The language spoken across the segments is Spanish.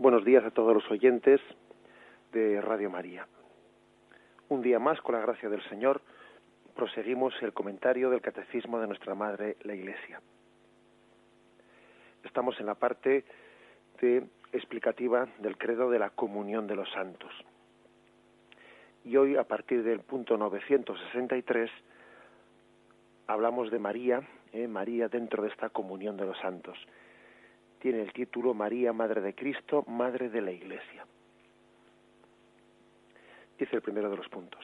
Buenos días a todos los oyentes de Radio María. Un día más, con la gracia del Señor, proseguimos el comentario del Catecismo de nuestra Madre, la Iglesia. Estamos en la parte explicativa del credo de la comunión de los santos. Y hoy, a partir del punto 963, hablamos de María, María dentro de esta comunión de los santos. Tiene el título María, Madre de Cristo, Madre de la Iglesia. Dice el primero de los puntos.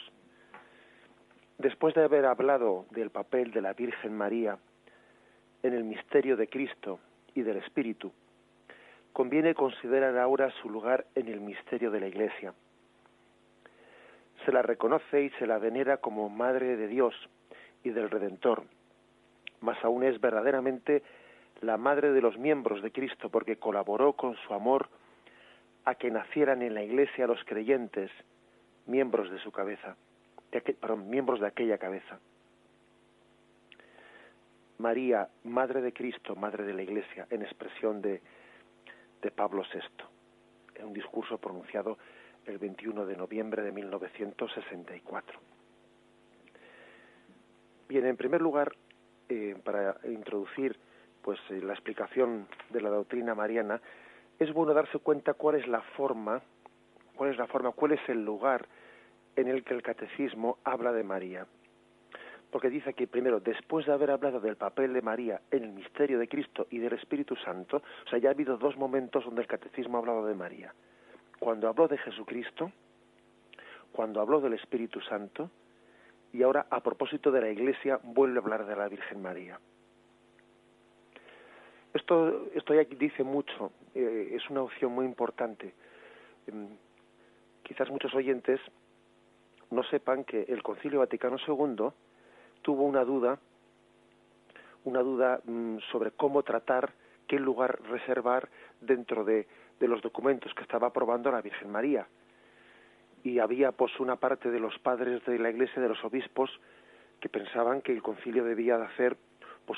Después de haber hablado del papel de la Virgen María en el misterio de Cristo y del Espíritu, conviene considerar ahora su lugar en el misterio de la Iglesia. Se la reconoce y se la venera como Madre de Dios y del Redentor, más aún es verdaderamente la madre de los miembros de Cristo, porque colaboró con su amor a que nacieran en la Iglesia los creyentes, miembros de su cabeza, miembros de aquella cabeza. María, Madre de Cristo, Madre de la Iglesia, en expresión de Pablo VI, en un discurso pronunciado el 21 de noviembre de 1964. Bien, en primer lugar, para introducir la explicación de la doctrina mariana, es bueno darse cuenta cuál es la forma, cuál es el lugar en el que el catecismo habla de María. Porque dice que primero, después de haber hablado del papel de María en el misterio de Cristo y del Espíritu Santo, o sea, ya ha habido dos momentos donde el catecismo ha hablado de María. Cuando habló de Jesucristo, cuando habló del Espíritu Santo, y ahora, a propósito de la Iglesia, vuelve a hablar de la Virgen María. Esto ya dice mucho, es una opción muy importante. Quizás muchos oyentes no sepan que el Concilio Vaticano II tuvo una duda sobre cómo tratar, qué lugar reservar dentro de los documentos que estaba aprobando la Virgen María. Y había una parte de los padres de la Iglesia, de los obispos, que pensaban que el concilio debía de hacer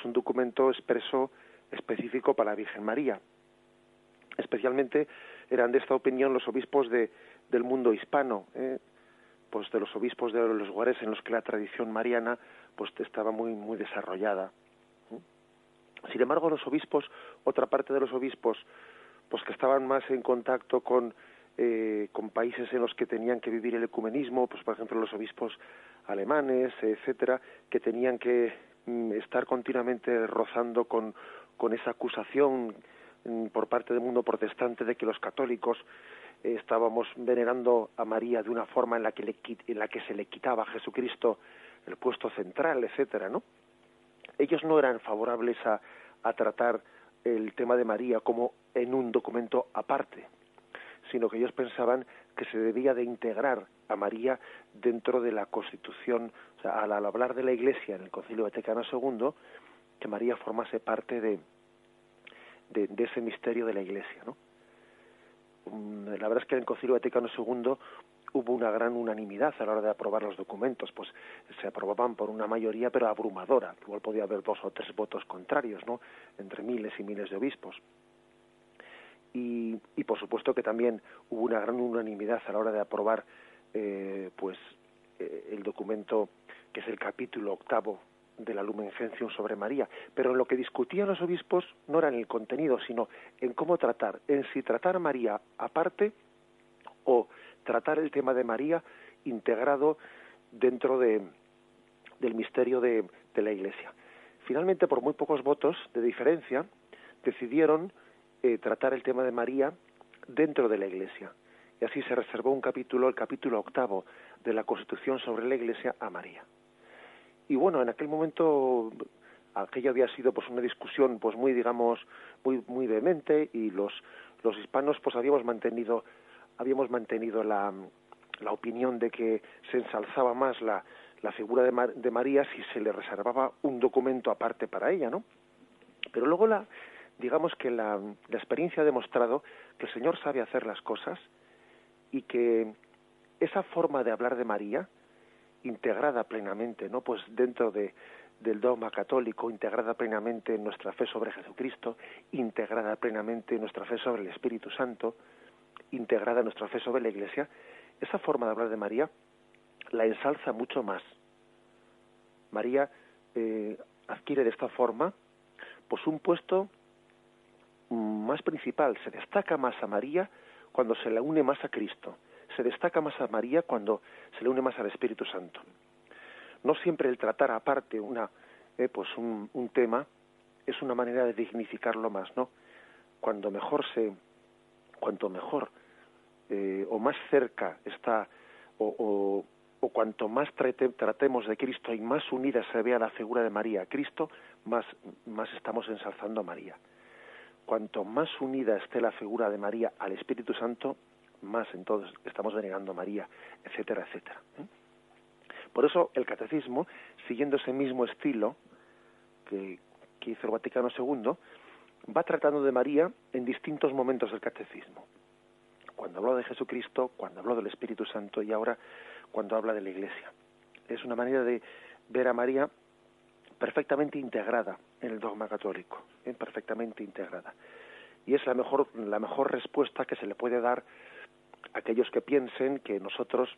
un documento expreso específico para la Virgen María. Especialmente eran de esta opinión los obispos del mundo hispano, de los obispos de los lugares en los que la tradición mariana estaba muy muy desarrollada. Sin embargo, los obispos, otra parte de los obispos, que estaban más en contacto con países en los que tenían que vivir el ecumenismo, por ejemplo los obispos alemanes, etcétera, que tenían que estar continuamente rozando con esa acusación por parte del mundo protestante de que los católicos estábamos venerando a María de una forma en la que se le quitaba a Jesucristo el puesto central, etcétera, ¿no? Ellos no eran favorables a tratar el tema de María como en un documento aparte, sino que ellos pensaban que se debía de integrar a María dentro de la Constitución, o sea, al hablar de la Iglesia en el Concilio Vaticano II, que María formase parte de ese misterio de la Iglesia, ¿no? La verdad es que en el Concilio Vaticano II hubo una gran unanimidad a la hora de aprobar los documentos, se aprobaban por una mayoría pero abrumadora, igual podía haber 2 o 3 votos contrarios, ¿no?, entre miles y miles de obispos. Y por supuesto que también hubo una gran unanimidad a la hora de aprobar el documento que es el capítulo 8 de la Lumen Gentium sobre María, pero en lo que discutían los obispos no era en el contenido, sino en cómo tratar, en si tratar a María aparte o tratar el tema de María integrado dentro del misterio de la Iglesia. Finalmente, por muy pocos votos de diferencia, decidieron tratar el tema de María dentro de la Iglesia. Y así se reservó un capítulo, el capítulo 8 de la Constitución sobre la Iglesia, a María. Y bueno, en aquel momento, aquello había sido una discusión muy, digamos, muy vehemente, y los hispanos habíamos mantenido la opinión de que se ensalzaba más la figura de María si se le reservaba un documento aparte para ella, ¿no? Pero luego digamos que la experiencia ha demostrado que el Señor sabe hacer las cosas y que esa forma de hablar de María, integrada plenamente, ¿no?, dentro del dogma católico, integrada plenamente en nuestra fe sobre Jesucristo, integrada plenamente en nuestra fe sobre el Espíritu Santo, integrada en nuestra fe sobre la Iglesia, esa forma de hablar de María la ensalza mucho más. María adquiere de esta forma pues un puesto más principal, se destaca más a María cuando se le une más a Cristo, se destaca más a María cuando se le une más al Espíritu Santo. No siempre el tratar aparte un tema es una manera de dignificarlo más, ¿no? Cuanto mejor o más cerca está o cuanto más tratemos de Cristo y más unida se vea la figura de María a Cristo, más estamos ensalzando a María. Cuanto más unida esté la figura de María al Espíritu Santo, más entonces estamos venerando a María, etcétera, etcétera. Por eso el catecismo, siguiendo ese mismo estilo que hizo el Vaticano II, va tratando de María en distintos momentos del catecismo. Cuando habló de Jesucristo, cuando habló del Espíritu Santo y ahora cuando habla de la Iglesia. Es una manera de ver a María perfectamente integrada en el dogma católico, perfectamente integrada. Y es la mejor respuesta que se le puede dar a aquellos que piensen que nosotros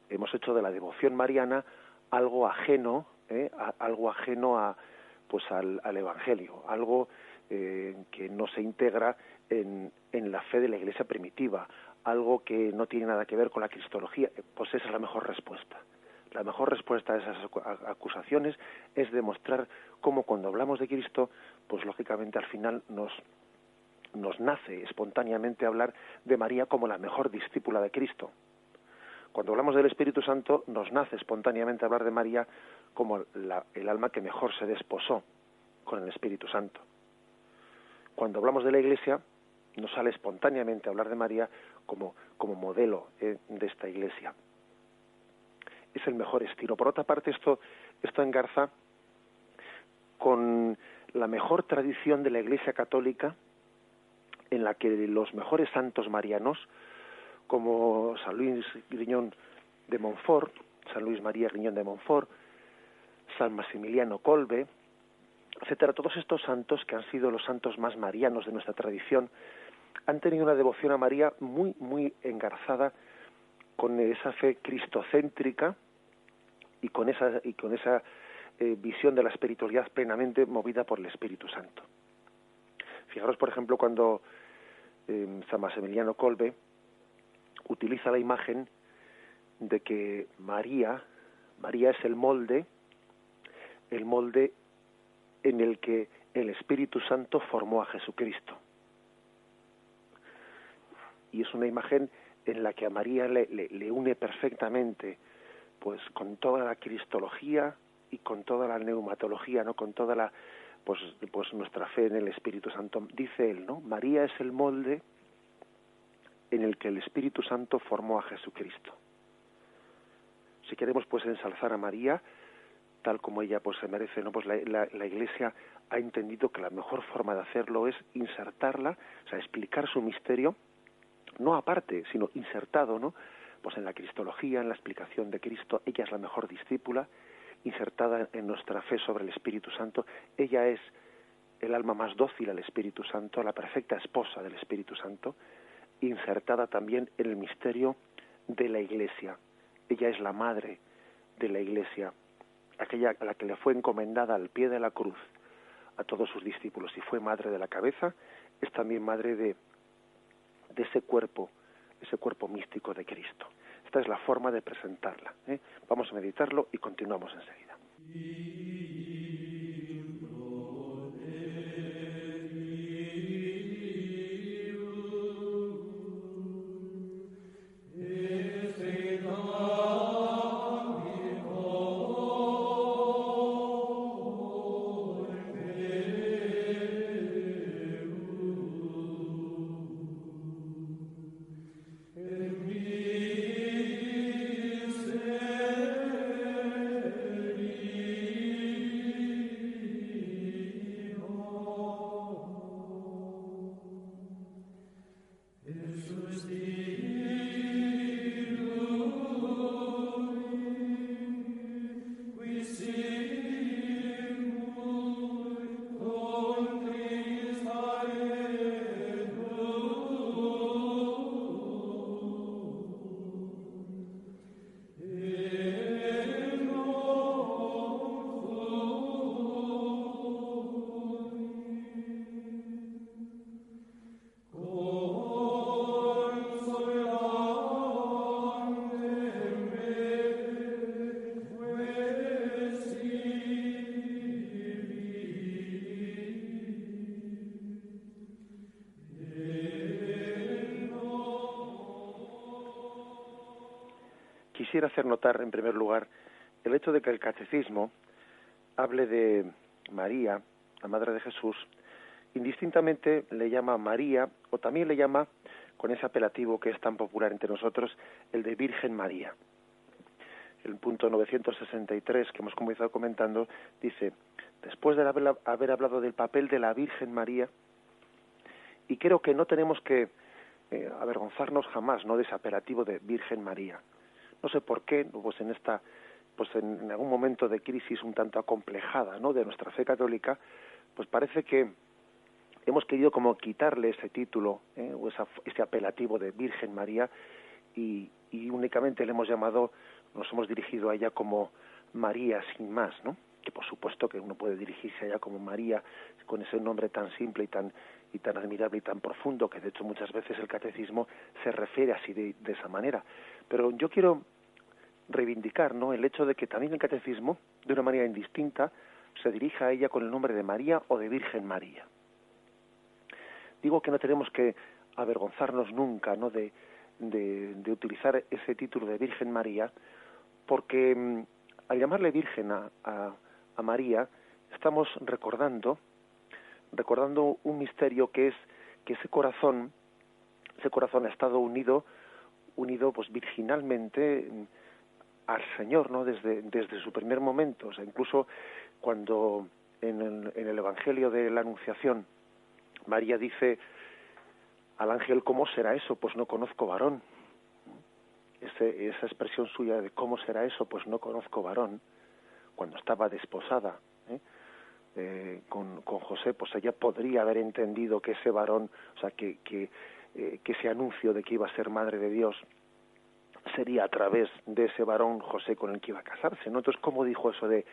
hemos hecho de la devoción mariana algo ajeno al Evangelio, algo que no se integra en la fe de la Iglesia primitiva, algo que no tiene nada que ver con la cristología. Pues esa es la mejor respuesta. La mejor respuesta a esas acusaciones es demostrar cómo cuando hablamos de Cristo, pues lógicamente al final nos nace espontáneamente hablar de María como la mejor discípula de Cristo. Cuando hablamos del Espíritu Santo, nos nace espontáneamente hablar de María como el alma que mejor se desposó con el Espíritu Santo. Cuando hablamos de la Iglesia, nos sale espontáneamente hablar de María como modelo de esta Iglesia. Es el mejor estilo. Por otra parte, esto engarza con la mejor tradición de la Iglesia católica, en la que los mejores santos marianos, como San Luis Griñón de Montfort, San Luis María Griñón de Montfort, San Maximiliano Kolbe, etcétera, todos estos santos que han sido los santos más marianos de nuestra tradición, han tenido una devoción a María muy, muy engarzada con esa fe cristocéntrica y con esa visión de la espiritualidad plenamente movida por el Espíritu Santo. Fijaros, por ejemplo, cuando San Maximiliano Kolbe utiliza la imagen de que María es el molde en el que el Espíritu Santo formó a Jesucristo. Y es una imagen en la que a María le une perfectamente, pues con toda la cristología y con toda la neumatología, ¿no? Con toda la pues nuestra fe en el Espíritu Santo. Dice él, ¿no? María es el molde en el que el Espíritu Santo formó a Jesucristo. Si queremos pues ensalzar a María tal como ella pues se merece, ¿no? Pues la Iglesia ha entendido que la mejor forma de hacerlo es insertarla, o sea, explicar su misterio, no aparte, sino insertado, ¿no? Pues en la cristología, en la explicación de Cristo. Ella es la mejor discípula, insertada en nuestra fe sobre el Espíritu Santo. Ella es el alma más dócil al Espíritu Santo, la perfecta esposa del Espíritu Santo, insertada también en el misterio de la Iglesia. Ella es la madre de la Iglesia, aquella a la que le fue encomendada al pie de la cruz a todos sus discípulos, y fue madre de la cabeza, es también madre de ese cuerpo místico de Cristo. Esta es la forma de presentarla, ¿eh? Vamos a meditarlo y continuamos enseguida. quisiera hacer notar, en primer lugar, el hecho de que el catecismo hable de María, la Madre de Jesús, indistintamente le llama María, o también le llama, con ese apelativo que es tan popular entre nosotros, el de Virgen María. El punto 963 que hemos comenzado comentando dice: después de haber hablado del papel de la Virgen María, y creo que no tenemos que avergonzarnos jamás, ¿no?, de ese apelativo de Virgen María. No sé por qué, pues en algún momento de crisis un tanto acomplejada, ¿no?, de nuestra fe católica, pues parece que hemos querido como quitarle ese título, o ese apelativo de Virgen María, y únicamente nos hemos dirigido a ella como María sin más, ¿no? Que por supuesto que uno puede dirigirse a ella como María, con ese nombre tan simple y tan admirable y tan profundo, que de hecho muchas veces el catecismo se refiere así de esa manera. Pero yo quiero reivindicar, ¿no?, el hecho de que también el catecismo, de una manera indistinta, se dirija a ella con el nombre de María o de Virgen María. Digo que no tenemos que avergonzarnos nunca, ¿no?, de utilizar ese título de Virgen María, porque al llamarle Virgen a María, estamos recordando un misterio, que es que ese corazón ha estado unido pues virginalmente al Señor, ¿no?, desde su primer momento. O sea, incluso cuando en el Evangelio de la Anunciación María dice al ángel: ¿cómo será eso? Pues no conozco varón. Esa expresión suya de ¿cómo será eso? Pues no conozco varón, cuando estaba desposada con José, pues ella podría haber entendido que ese varón, o sea, que ese anuncio de que iba a ser madre de Dios sería a través de ese varón José con el que iba a casarse, ¿no? Entonces, ¿cómo dijo eso de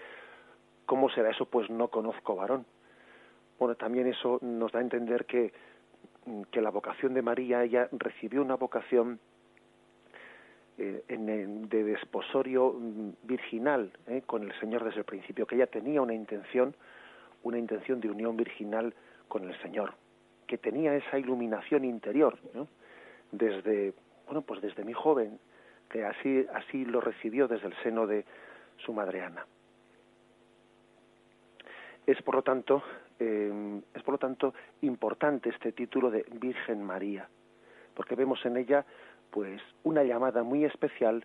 ¿cómo será eso? Pues no conozco varón. Bueno, también eso nos da a entender que la vocación de María, ella recibió una vocación de desposorio virginal con el Señor desde el principio, que ella tenía una intención de unión virginal con el Señor, que tenía esa iluminación interior, ¿no?, desde muy joven, que así lo recibió desde el seno de su madre Ana. Es por lo tanto importante este título de Virgen María, porque vemos en ella pues una llamada muy especial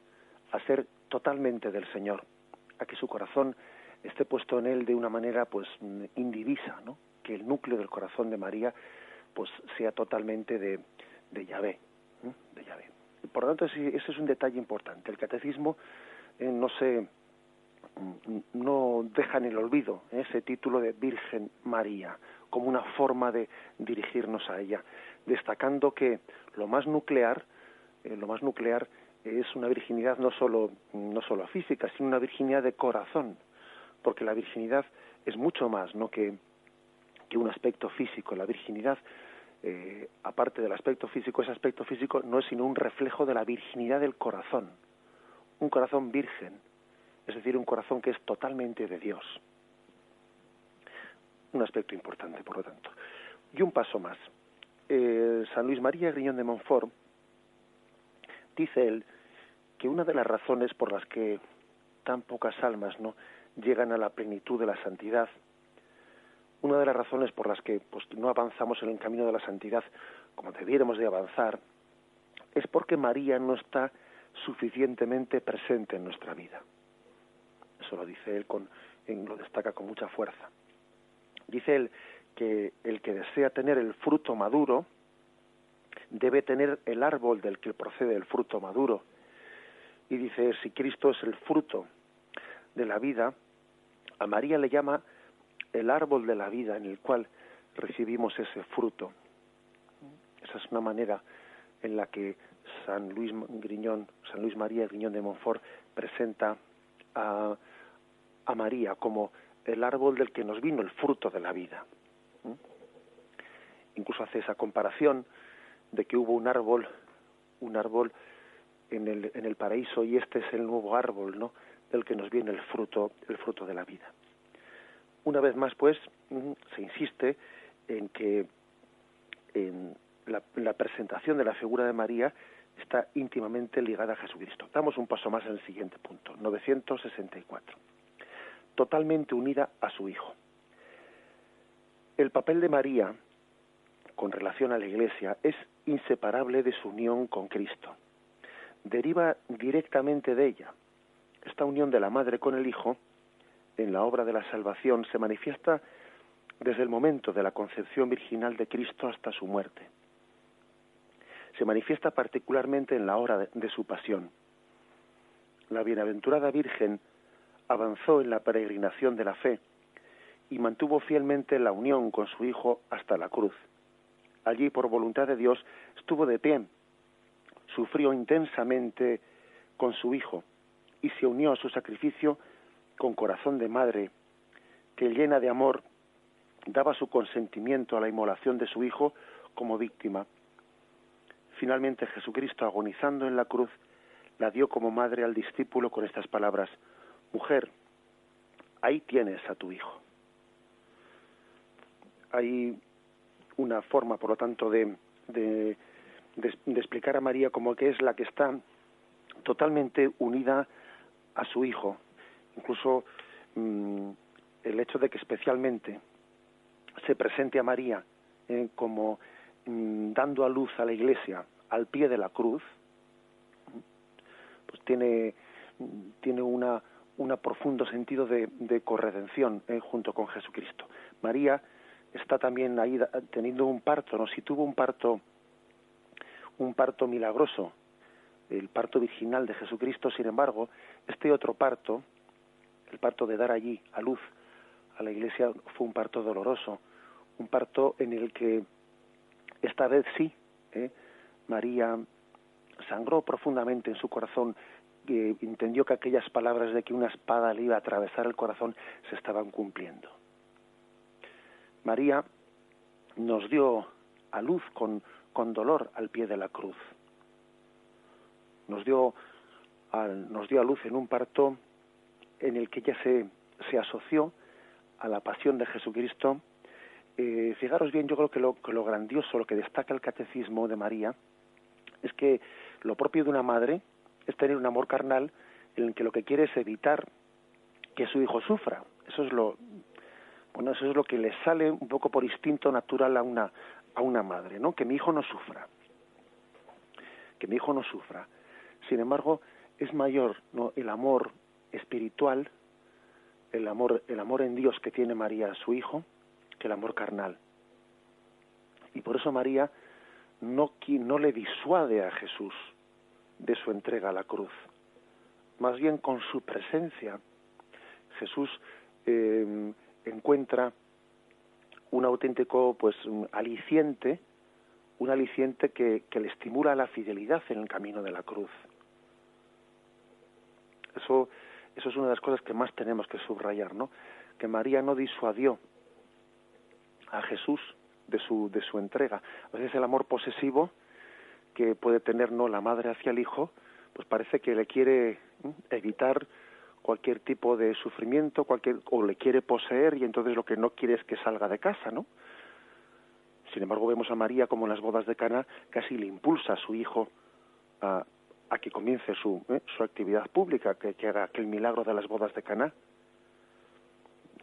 a ser totalmente del Señor, a que su corazón esté puesto en él de una manera pues indivisa, ¿no?, que el núcleo del corazón de María pues sea totalmente de Yahvé, de Yahvé. Por lo tanto, ese es un detalle importante. El catecismo no deja en el olvido ese título de Virgen María como una forma de dirigirnos a ella, destacando que lo más nuclear es una virginidad no solo física, sino una virginidad de corazón, porque la virginidad es mucho más, ¿no?, que un aspecto físico. La virginidad, aparte del aspecto físico, ese aspecto físico no es sino un reflejo de la virginidad del corazón, un corazón virgen, es decir, un corazón que es totalmente de Dios. Un aspecto importante, por lo tanto. Y un paso más. San Luis María Griñón de Montfort dice él que una de las razones por las que tan pocas almas no llegan a la plenitud de la santidad, una de las razones por las que pues no avanzamos en el camino de la santidad como debiéramos de avanzar, es porque María no está suficientemente presente en nuestra vida. Eso lo dice él, lo destaca con mucha fuerza. Dice él que el que desea tener el fruto maduro debe tener el árbol del que procede el fruto maduro. Y dice, si Cristo es el fruto de la vida, a María le llama el árbol de la vida en el cual recibimos ese fruto. Esa es una manera en la que San Luis María Griñón de Montfort presenta a María como el árbol del que nos vino el fruto de la vida. Incluso hace esa comparación de que hubo un árbol en el paraíso, y este es el nuevo árbol, ¿no?, del que nos viene el fruto de la vida. Una vez más, pues, se insiste en que en la presentación de la figura de María está íntimamente ligada a Jesucristo. Damos un paso más en el siguiente punto, 964. Totalmente unida a su Hijo. El papel de María con relación a la Iglesia es inseparable de su unión con Cristo. Deriva directamente de ella. Esta unión de la Madre con el Hijo en la obra de la salvación se manifiesta desde el momento de la concepción virginal de Cristo hasta su muerte. Se manifiesta particularmente en la hora de su pasión. La bienaventurada Virgen avanzó en la peregrinación de la fe y mantuvo fielmente la unión con su Hijo hasta la cruz. Allí, por voluntad de Dios, estuvo de pie, sufrió intensamente con su Hijo y se unió a su sacrificio con corazón de madre, que llena de amor daba su consentimiento a la inmolación de su Hijo como víctima. Finalmente Jesucristo, agonizando en la cruz, la dio como madre al discípulo con estas palabras: mujer, ahí tienes a tu Hijo. Hay una forma, por lo tanto, de explicar a María como que es la que está totalmente unida a su Hijo. Incluso el hecho de que especialmente se presente a María como dando a luz a la Iglesia al pie de la cruz, pues tiene un profundo sentido de corredención junto con Jesucristo. María está también ahí teniendo un parto, ¿no? Si tuvo un parto milagroso, el parto virginal de Jesucristo, sin embargo, este otro parto, el parto de dar allí a luz a la Iglesia, fue un parto doloroso, un parto en el que esta vez sí, María sangró profundamente en su corazón, entendió que aquellas palabras de que una espada le iba a atravesar el corazón se estaban cumpliendo. María nos dio a luz con dolor al pie de la cruz. Nos dio a luz en un parto en el que ella se asoció a la pasión de Jesucristo. Fijaros bien, yo creo que lo grandioso, lo que destaca el catecismo de María, es que lo propio de una madre es tener un amor carnal en el que lo que quiere es evitar que su hijo sufra. Eso es lo que le sale un poco por instinto natural a una madre, ¿no? Que mi hijo no sufra. Que mi hijo no sufra. Sin embargo, es mayor, ¿no?, el amor espiritual, el amor en Dios que tiene María a su hijo, que el amor carnal. Y por eso María no le disuade a Jesús de su entrega a la cruz. Más bien con su presencia, Jesús encuentra un auténtico aliciente, un aliciente que le estimula la fidelidad en el camino de la cruz. Eso es una de las cosas que más tenemos que subrayar, ¿no? Que María no disuadió a Jesús de su entrega. A veces el amor posesivo que puede tener, ¿no?, la madre hacia el hijo, pues parece que le quiere evitar cualquier tipo de sufrimiento, o le quiere poseer, y entonces lo que no quiere es que salga de casa, ¿no? Sin embargo, vemos a María como en las bodas de Caná casi le impulsa a su hijo a que comience su actividad pública, que haga aquel milagro de las bodas de Caná.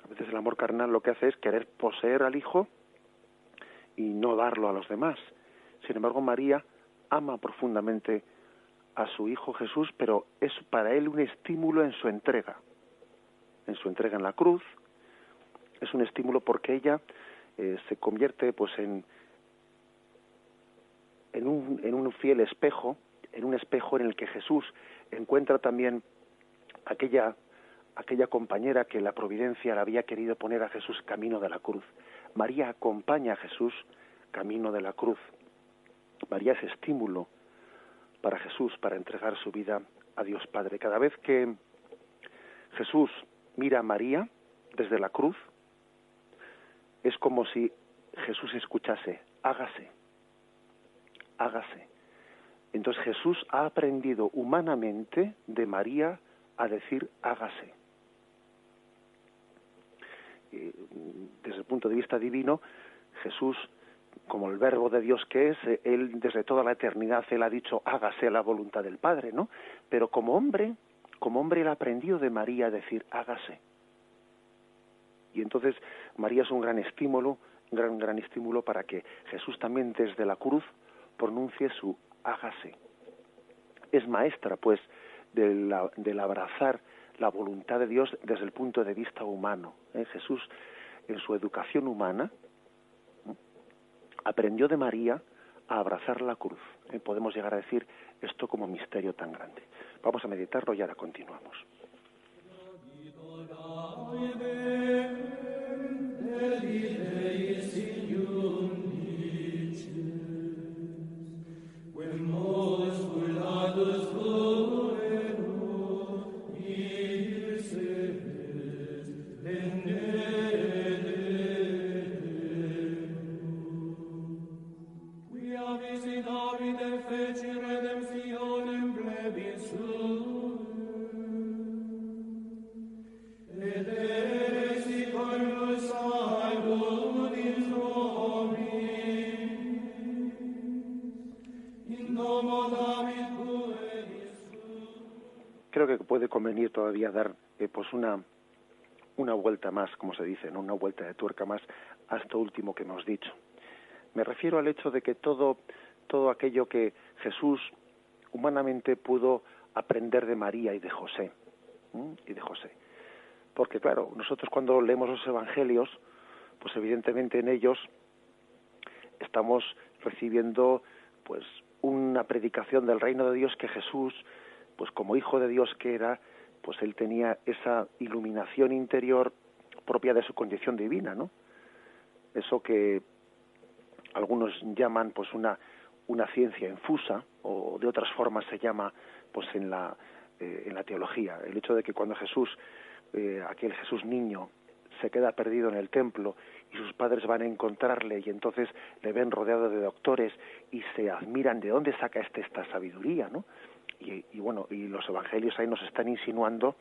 A veces el amor carnal lo que hace es querer poseer al hijo y no darlo a los demás. Sin embargo, María ama profundamente a su hijo Jesús, pero es para él un estímulo en su entrega en la cruz. Es un estímulo porque ella se convierte en un fiel espejo, en un espejo en el que Jesús encuentra también aquella compañera que la providencia le había querido poner a Jesús camino de la cruz. María acompaña a Jesús camino de la cruz. María es estímulo para Jesús para entregar su vida a Dios Padre. Cada vez que Jesús mira a María desde la cruz, es como si Jesús escuchase: hágase, hágase. Entonces Jesús ha aprendido humanamente de María a decir hágase. Desde el punto de vista divino, Jesús como el verbo de Dios que es, él desde toda la eternidad él ha dicho hágase la voluntad del Padre, ¿no? Pero como hombre él ha aprendido de María a decir hágase. Y entonces María es un gran estímulo para que Jesús también desde la cruz pronuncie su hágase. Es maestra, pues, del abrazar la voluntad de Dios desde el punto de vista humano. Jesús, en su educación humana, aprendió de María a abrazar la cruz. Podemos llegar a decir esto como misterio tan grande. Vamos a meditarlo y ahora continuamos. Creo que puede convenir todavía dar pues una vuelta más, como se dice, ¿no? Una vuelta de tuerca más a esto último que hemos dicho. Me refiero al hecho de que todo aquello que Jesús humanamente pudo aprender de María y de José, porque claro, nosotros cuando leemos los evangelios, pues evidentemente en ellos estamos recibiendo pues una predicación del reino de Dios que Jesús, pues como hijo de Dios que era, pues él tenía esa iluminación interior propia de su condición divina, ¿no? Eso que algunos llaman pues una ciencia infusa, o de otras formas se llama pues en la teología, el hecho de que cuando Jesús, aquel Jesús niño, se queda perdido en el templo y sus padres van a encontrarle y entonces le ven rodeado de doctores y se admiran de dónde saca esta sabiduría, ¿no? Y bueno, y los evangelios ahí nos están insinuando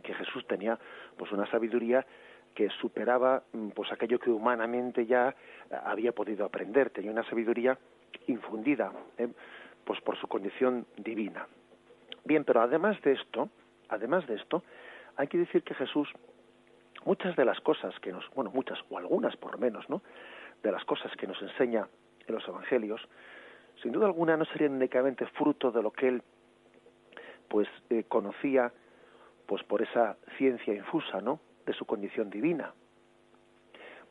que Jesús tenía pues una sabiduría que superaba pues aquello que humanamente ya había podido aprender. Tenía una sabiduría infundida pues por su condición divina. Bien, pero además de esto, hay que decir que Jesús, muchas de las cosas que muchas o algunas por lo menos, ¿no?, de las cosas que nos enseña en los evangelios, sin duda alguna no serían únicamente fruto de lo que él pues conocía pues por esa ciencia infusa, ¿no?, de su condición divina.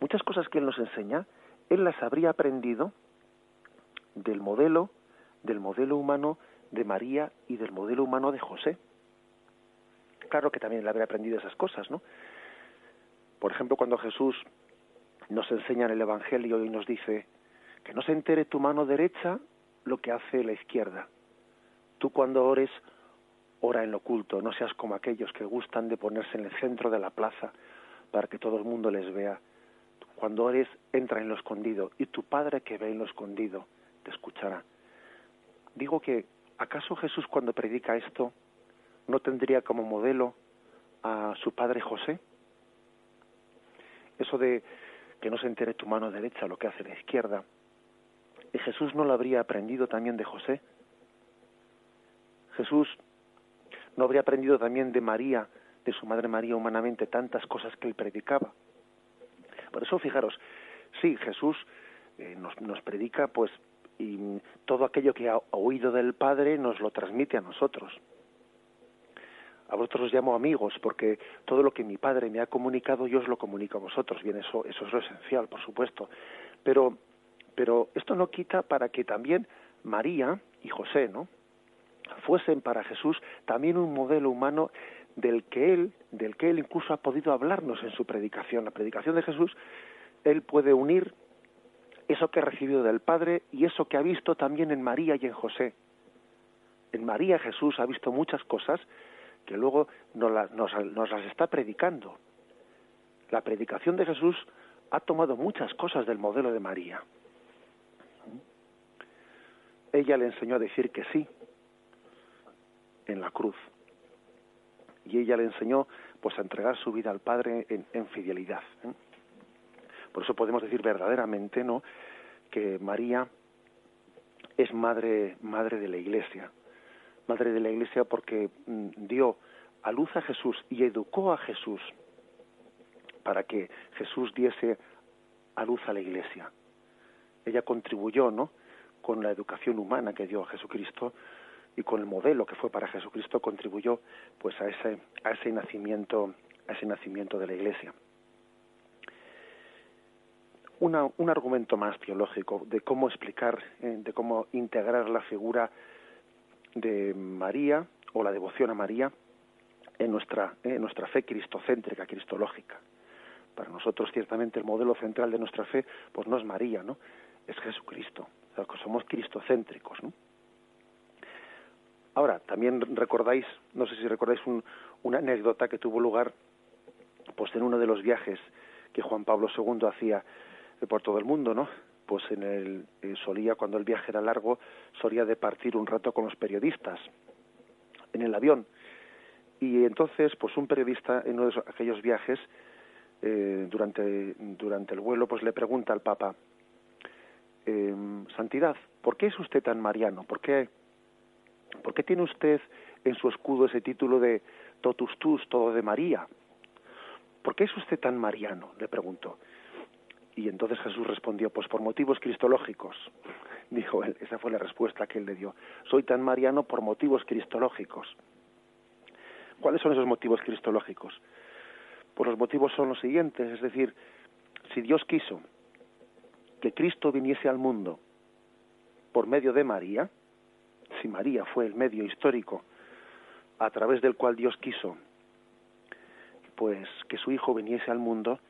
Muchas cosas que él nos enseña, él las habría aprendido del modelo humano de María y del modelo humano de José. Claro que también él habría aprendido esas cosas, ¿no? Por ejemplo, cuando Jesús nos enseña en el Evangelio y nos dice que no se entere tu mano derecha lo que hace la izquierda. Tú cuando ores, ora en lo oculto, no seas como aquellos que gustan de ponerse en el centro de la plaza para que todo el mundo les vea. Cuando ores, entra en lo escondido, y tu Padre que ve en lo escondido te escuchará. Digo que, ¿acaso Jesús cuando predica esto no tendría como modelo a su padre José? Eso de que no se entere tu mano derecha lo que hace la izquierda, ¿y Jesús no lo habría aprendido también de José? Jesús no habría aprendido también de María, de su madre María humanamente, tantas cosas que él predicaba. Por eso, fijaros, sí, Jesús nos predica, pues, y todo aquello que ha oído del Padre nos lo transmite a nosotros. A vosotros os llamo amigos, porque todo lo que mi Padre me ha comunicado, yo os lo comunico a vosotros. Bien, eso es lo esencial, por supuesto. Pero esto no quita para que también María y José, ¿no?, fuesen para Jesús también un modelo humano del que él incluso ha podido hablarnos en su predicación. La predicación de Jesús, él puede unir eso que ha recibido del Padre y eso que ha visto también en María y en José. En María Jesús ha visto muchas cosas que luego nos las está predicando. La predicación de Jesús ha tomado muchas cosas del modelo de María. Ella le enseñó a decir que sí en la cruz. Y ella le enseñó pues a entregar su vida al Padre en fidelidad. Por eso podemos decir verdaderamente, ¿no?, que María es madre de la Iglesia. Madre de la Iglesia porque dio a luz a Jesús y educó a Jesús para que Jesús diese a luz a la Iglesia. Ella contribuyó, ¿no?, con la educación humana que dio a Jesucristo y con el modelo que fue para Jesucristo, contribuyó pues a ese nacimiento de la Iglesia. Un argumento más teológico de cómo explicar, de cómo integrar la figura de María o la devoción a María en nuestra fe cristocéntrica, cristológica. Para nosotros, ciertamente, el modelo central de nuestra fe pues no es María, ¿no?, es Jesucristo. O sea, que somos cristocéntricos, ¿no? Ahora, también recordáis, no sé si recordáis una anécdota que tuvo lugar pues en uno de los viajes que Juan Pablo II hacía por todo el mundo, ¿no? Pues solía, cuando el viaje era largo, solía departir un rato con los periodistas en el avión. Y entonces, pues un periodista en uno de aquellos viajes, durante el vuelo, pues le pregunta al Papa: Santidad, ¿por qué es usted tan mariano? ¿Por qué tiene usted en su escudo ese título de totus tus, todo de María? ¿Por qué es usted tan mariano?, le preguntó. Y entonces Jesús respondió: pues por motivos cristológicos. Dijo él, esa fue la respuesta que él le dio. Soy tan mariano por motivos cristológicos. ¿Cuáles son esos motivos cristológicos? Pues los motivos son los siguientes, es decir, si Dios quiso que Cristo viniese al mundo por medio de María, si María fue el medio histórico a través del cual Dios quiso pues que su Hijo viniese al mundo,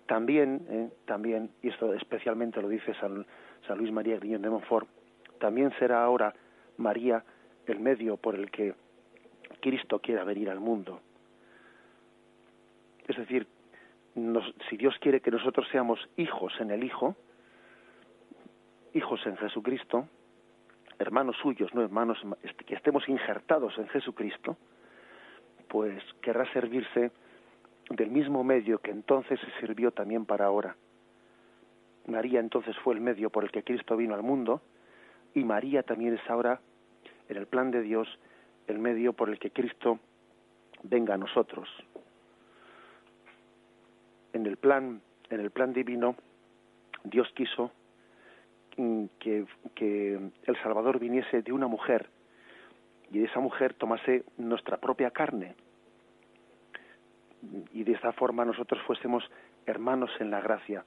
también, y esto especialmente lo dice San Luis María Griñón de Montfort, también será ahora María el medio por el que Cristo quiera venir al mundo. Es decir, si Dios quiere que nosotros seamos hijos en el Hijo, hijos en Jesucristo, hermanos suyos, no hermanos, que estemos injertados en Jesucristo, pues querrá servirse del mismo medio que entonces se sirvió también para ahora. María entonces fue el medio por el que Cristo vino al mundo, y María también es ahora, en el plan de Dios, el medio por el que Cristo venga a nosotros. En el plan divino, Dios quiso que el Salvador viniese de una mujer, y esa mujer tomase nuestra propia carne, y de esta forma nosotros fuésemos hermanos en la gracia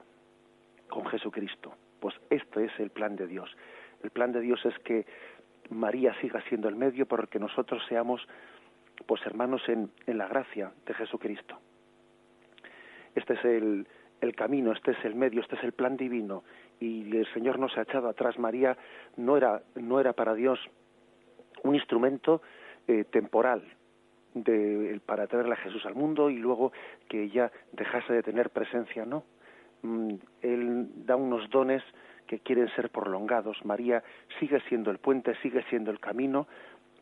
con Jesucristo. Pues esto es el plan de Dios. El plan de Dios es que María siga siendo el medio por el que nosotros seamos pues hermanos en la gracia de Jesucristo. Este es el camino, este es el medio, este es el plan divino, y el Señor no se ha echado atrás. María no era para Dios un instrumento temporal para traerle a Jesús al mundo y luego que ella dejase de tener presencia, no. Él da unos dones que quieren ser prolongados. María sigue siendo el puente, sigue siendo el camino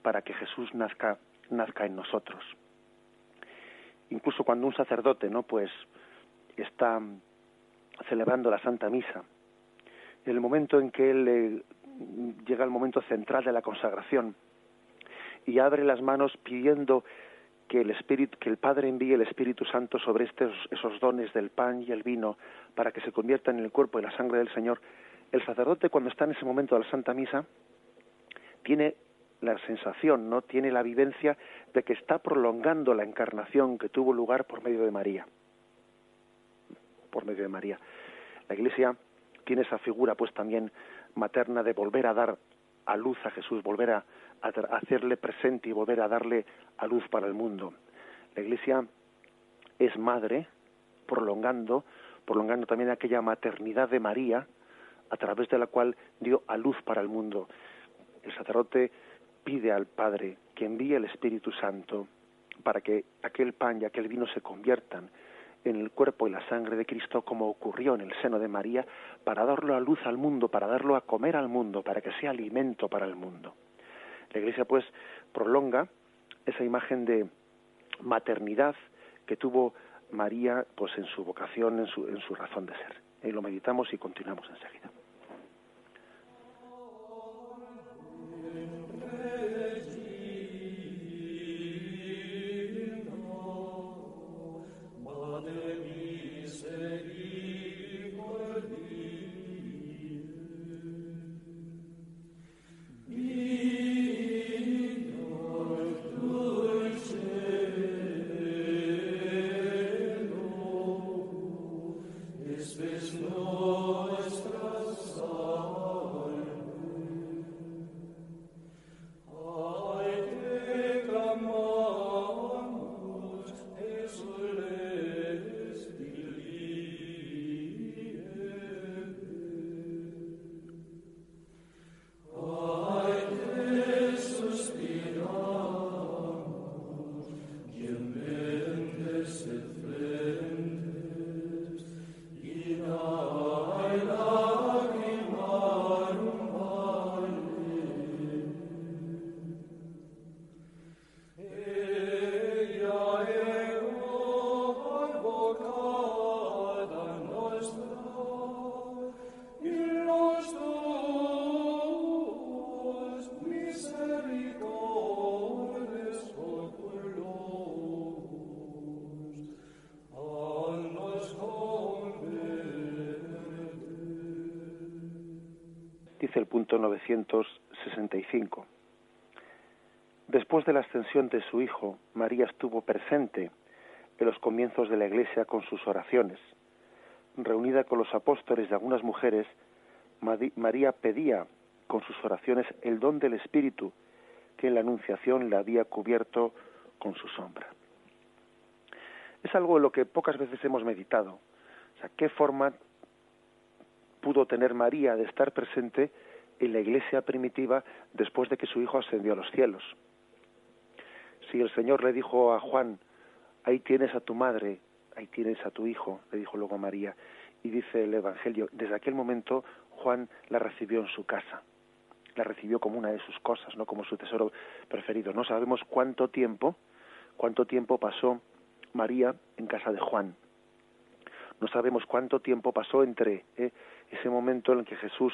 para que Jesús nazca en nosotros. Incluso cuando un sacerdote, ¿no?, pues está celebrando la Santa Misa, en el momento en que él llega al momento central de la consagración y abre las manos pidiendo que el Padre envíe el Espíritu Santo sobre esos dones del pan y el vino para que se conviertan en el cuerpo y la sangre del Señor, el sacerdote, cuando está en ese momento de la Santa Misa, tiene la sensación, ¿no?, tiene la vivencia de que está prolongando la encarnación que tuvo lugar por medio de María. Por medio de María. La Iglesia tiene esa figura pues también materna de volver a dar a luz a Jesús, volver a hacerle presente y volver a darle a luz para el mundo. La Iglesia es madre, prolongando también aquella maternidad de María, a través de la cual dio a luz para el mundo. El sacerdote pide al Padre que envíe el Espíritu Santo para que aquel pan y aquel vino se conviertan en el cuerpo y la sangre de Cristo, como ocurrió en el seno de María, para darlo a luz al mundo, para darlo a comer al mundo, para que sea alimento para el mundo. La Iglesia pues prolonga esa imagen de maternidad que tuvo María pues en su vocación, en su razón de ser. Y lo meditamos y continuamos enseguida. dice el punto 965. Después de la ascensión de su Hijo, María estuvo presente en los comienzos de la Iglesia con sus oraciones. Reunida con los apóstoles y algunas mujeres, María pedía con sus oraciones el don del Espíritu que en la Anunciación le había cubierto con su sombra. Es algo en lo que pocas veces hemos meditado. O sea, ¿qué forma pudo tener María de estar presente en la Iglesia primitiva después de que su Hijo ascendió a los cielos? Si el Señor le dijo a Juan, ahí tienes a tu madre, ahí tienes a tu hijo, le dijo luego a María, y dice el Evangelio, desde aquel momento Juan la recibió en su casa, la recibió como una de sus cosas, no como su tesoro preferido. No sabemos cuánto tiempo pasó María en casa de Juan. No sabemos cuánto tiempo pasó entre ese momento en el que Jesús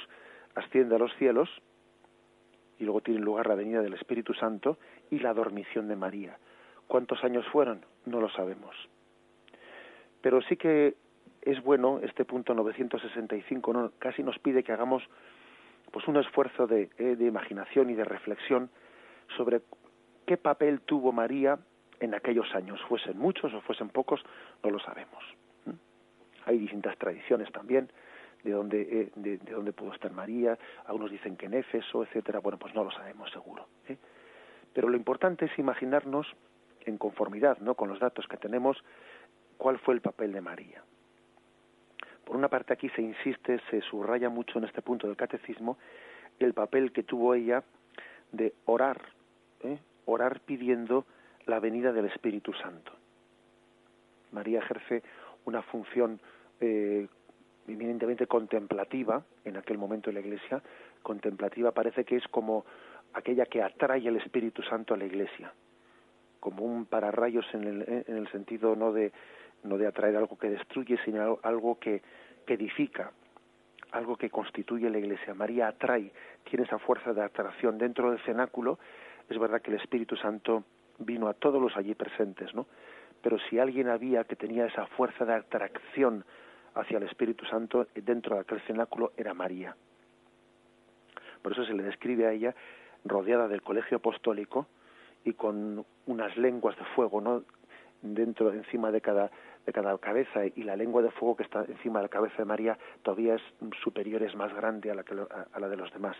asciende a los cielos y luego tiene lugar la venida del Espíritu Santo y la dormición de María. ¿Cuántos años fueron? No lo sabemos. Pero sí que es bueno, este punto 965, ¿no? Casi nos pide que hagamos pues un esfuerzo de imaginación y de reflexión sobre qué papel tuvo María en aquellos años. Fuesen muchos o fuesen pocos, no lo sabemos. Hay distintas tradiciones también de dónde pudo estar María. Algunos dicen que en Éfeso, etcétera. Bueno, pues no lo sabemos seguro. Pero lo importante es imaginarnos en conformidad, ¿no?, con los datos que tenemos, cuál fue el papel de María. Por una parte, aquí se insiste, se subraya mucho en este punto del catecismo el papel que tuvo ella de orar pidiendo la venida del Espíritu Santo. María ejerce una función eminentemente contemplativa en aquel momento en la Iglesia. Contemplativa parece que es como aquella que atrae el Espíritu Santo a la Iglesia, como un pararrayos en el sentido no de atraer algo que destruye, sino algo que edifica, algo que constituye la Iglesia. María atrae, tiene esa fuerza de atracción. Dentro del cenáculo es verdad que el Espíritu Santo vino a todos los allí presentes, ¿no? Pero si alguien había que tenía esa fuerza de atracción hacia el Espíritu Santo dentro de aquel cenáculo, era María. Por eso se le describe a ella rodeada del colegio apostólico y con unas lenguas de fuego, ¿no?, encima de cada cabeza, y la lengua de fuego que está encima de la cabeza de María todavía es superior, es más grande a la de los demás.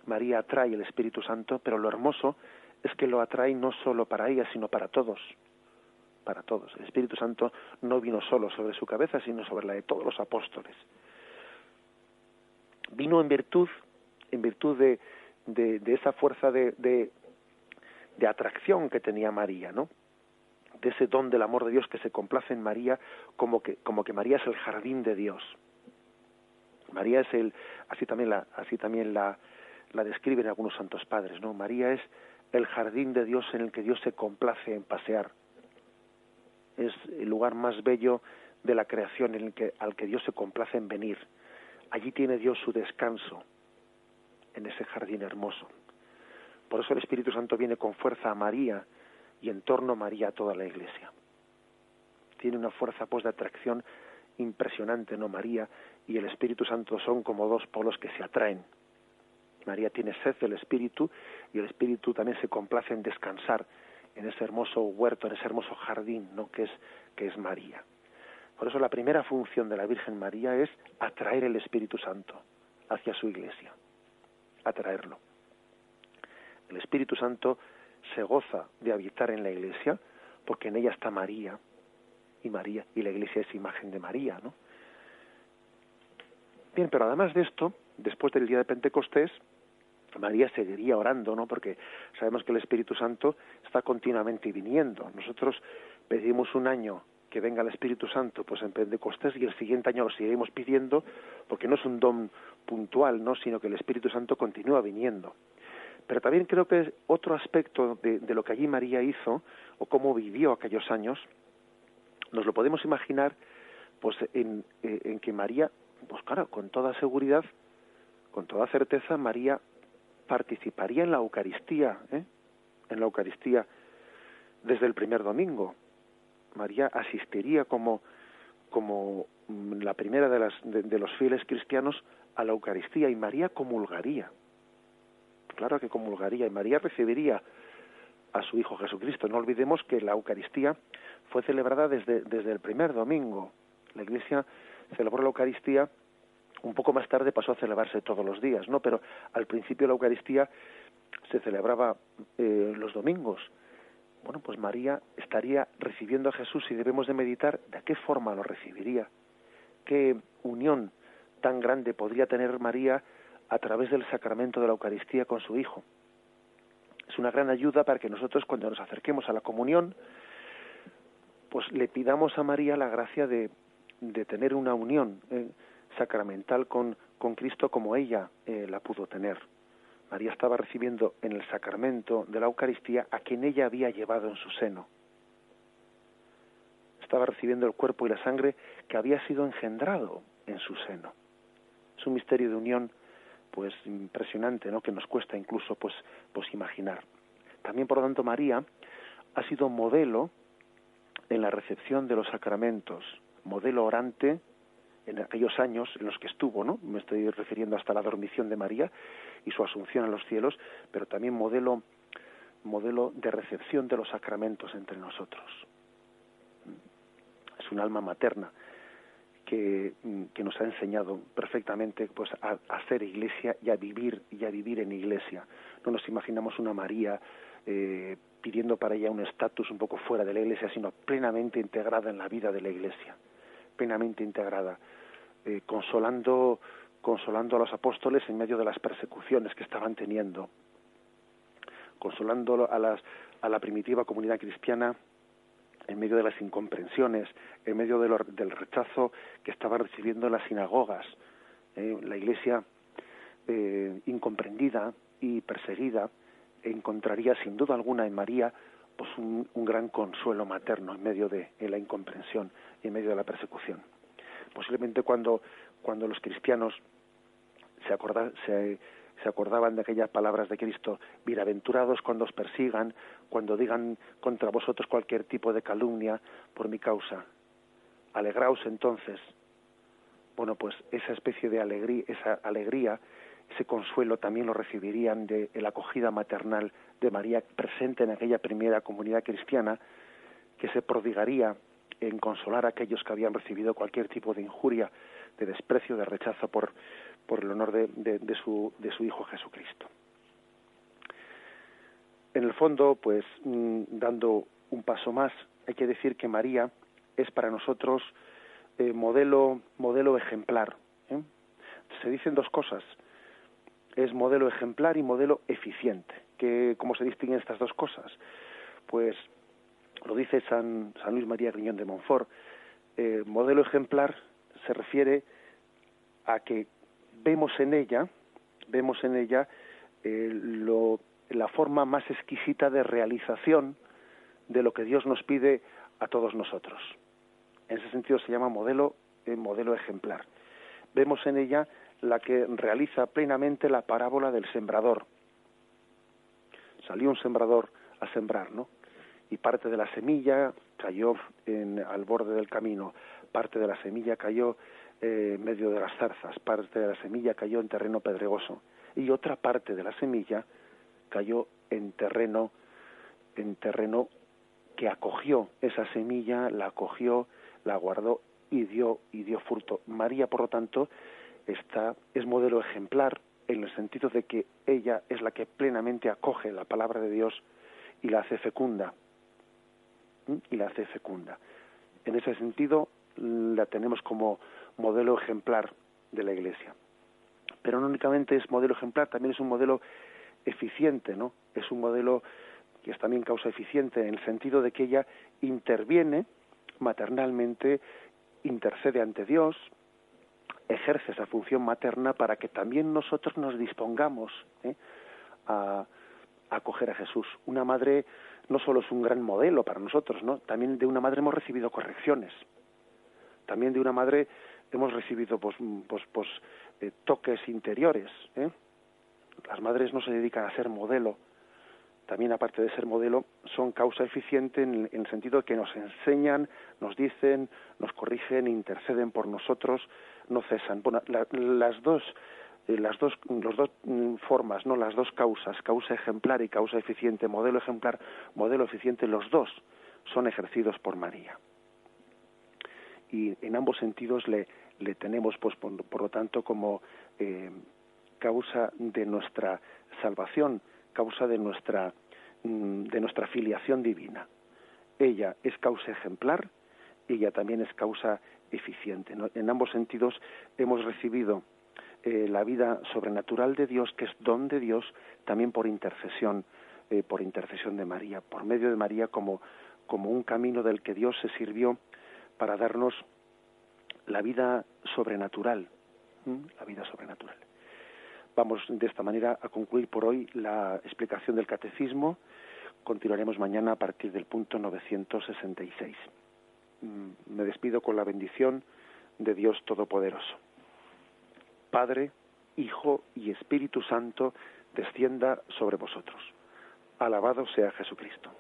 María atrae el Espíritu Santo, pero lo hermoso es que lo atrae no solo para ella, sino para todos. Para todos. El Espíritu Santo no vino solo sobre su cabeza, sino sobre la de todos los apóstoles. Vino en virtud de esa fuerza de atracción que tenía María, ¿no?, de ese don del amor de Dios que se complace en María, como que María es el jardín de Dios. María es así también la describen algunos santos padres, ¿no? María es el jardín de Dios en el que Dios se complace en pasear. Es el lugar más bello de la creación al que Dios se complace en venir. Allí tiene Dios su descanso, en ese jardín hermoso. Por eso el Espíritu Santo viene con fuerza a María y en torno a María a toda la Iglesia. Tiene una fuerza pues de atracción impresionante, ¿no? María y el Espíritu Santo son como dos polos que se atraen. María tiene sed del Espíritu y el Espíritu también se complace en descansar en ese hermoso huerto, en ese hermoso jardín, ¿no?, que es María. Por eso la primera función de la Virgen María es atraer el Espíritu Santo hacia su Iglesia, atraerlo. El Espíritu Santo se goza de habitar en la Iglesia porque en ella está María y la Iglesia es imagen de María, ¿no? Bien, pero además de esto, después del día de Pentecostés, María seguiría orando, ¿no?, porque sabemos que el Espíritu Santo está continuamente viniendo. Nosotros pedimos un año que venga el Espíritu Santo pues en Pentecostés y el siguiente año lo seguiremos pidiendo, porque no es un don puntual, ¿no?, sino que el Espíritu Santo continúa viniendo. Pero también creo que es otro aspecto de lo que allí María hizo o cómo vivió aquellos años, nos lo podemos imaginar pues en que María, pues claro, con toda seguridad, con toda certeza, María participaría en la Eucaristía, en la Eucaristía desde el primer domingo. María asistiría como la primera de los fieles cristianos a la Eucaristía y María comulgaría. Claro que comulgaría y María recibiría a su Hijo Jesucristo. No olvidemos que la Eucaristía fue celebrada desde el primer domingo. La Iglesia celebró la Eucaristía, un poco más tarde pasó a celebrarse todos los días, ¿no? Pero al principio la Eucaristía se celebraba los domingos. Bueno, pues María estaría recibiendo a Jesús y debemos de meditar de qué forma lo recibiría, qué unión tan grande podría tener María a través del sacramento de la Eucaristía con su Hijo. Es una gran ayuda para que nosotros, cuando nos acerquemos a la comunión, pues le pidamos a María la gracia de tener una unión sacramental con Cristo como ella la pudo tener. María estaba recibiendo en el sacramento de la Eucaristía a quien ella había llevado en su seno. Estaba recibiendo el cuerpo y la sangre que había sido engendrado en su seno. Es un misterio de unión pues impresionante, ¿no? Que nos cuesta incluso pues imaginar. También, por lo tanto, María ha sido modelo en la recepción de los sacramentos, modelo orante en aquellos años en los que estuvo, ¿no? Me estoy refiriendo hasta la dormición de María y su asunción a los cielos, pero también modelo de recepción de los sacramentos entre nosotros. Es un alma materna que nos ha enseñado perfectamente pues a ser iglesia y a vivir en iglesia. No nos imaginamos una María pidiendo para ella un estatus un poco fuera de la iglesia, sino plenamente integrada en la vida de la iglesia, plenamente integrada, consolando a los apóstoles en medio de las persecuciones que estaban teniendo, consolando a la primitiva comunidad cristiana en medio de las incomprensiones, en medio del rechazo que estaban recibiendo las sinagogas, la iglesia incomprendida y perseguida encontraría sin duda alguna en María pues un gran consuelo materno en medio de la incomprensión y en medio de la persecución. Posiblemente cuando los cristianos se acordaban de aquellas palabras de Cristo: bienaventurados cuando os persigan, cuando digan contra vosotros cualquier tipo de calumnia por mi causa. Alegraos entonces. Bueno, pues esa especie de alegría, ese consuelo también lo recibirían de la acogida maternal de María presente en aquella primera comunidad cristiana, que se prodigaría en consolar a aquellos que habían recibido cualquier tipo de injuria, de desprecio, de rechazo por el honor de su Hijo Jesucristo. En el fondo, pues dando un paso más, hay que decir que María es para nosotros modelo ejemplar. Se dicen dos cosas: es modelo ejemplar y modelo eficiente. ¿Cómo se distinguen estas dos cosas? Pues lo dice San Luis María Griñón de Montfort. Modelo ejemplar se refiere a que vemos en ella la forma más exquisita de realización de lo que Dios nos pide a todos nosotros. En ese sentido se llama modelo ejemplar. Vemos en ella la que realiza plenamente la parábola del sembrador. Salió un sembrador a sembrar, ¿no? Y parte de la semilla cayó al borde del camino, parte de la semilla cayó en medio de las zarzas, parte de la semilla cayó en terreno pedregoso y otra parte de la semilla cayó en terreno que acogió esa semilla, la acogió, la guardó y dio fruto. María, por lo tanto, es modelo ejemplar en el sentido de que ella es la que plenamente acoge la palabra de Dios y la hace fecunda. En ese sentido la tenemos como modelo ejemplar de la Iglesia. Pero no únicamente es modelo ejemplar, también es un modelo eficiente, ¿no? Es un modelo que es también causa eficiente en el sentido de que ella interviene maternalmente, intercede ante Dios, ejerce esa función materna para que también nosotros nos dispongamos a acoger a Jesús. Una madre no solo es un gran modelo para nosotros, ¿no? También de una madre hemos recibido correcciones. También de una madre hemos recibido toques interiores. Las madres no se dedican a ser modelo. También, aparte de ser modelo, son causa eficiente en el sentido de que nos enseñan, nos dicen, nos corrigen, interceden por nosotros, no cesan. Bueno, las dos formas, no, las dos causas, causa ejemplar y causa eficiente, modelo ejemplar, modelo eficiente, los dos son ejercidos por María. Y en ambos sentidos le tenemos, pues, por lo tanto, como causa de nuestra salvación, causa de nuestra filiación divina. Ella es causa ejemplar, ella también es causa eficiente, ¿no? En ambos sentidos hemos recibido la vida sobrenatural de Dios, que es don de Dios, también por intercesión de María, por medio de María como un camino del que Dios se sirvió para darnos la vida sobrenatural, la vida sobrenatural. Vamos de esta manera a concluir por hoy la explicación del catecismo. Continuaremos mañana a partir del punto 966. Me despido con la bendición de Dios Todopoderoso. Padre, Hijo y Espíritu Santo, descienda sobre vosotros. Alabado sea Jesucristo.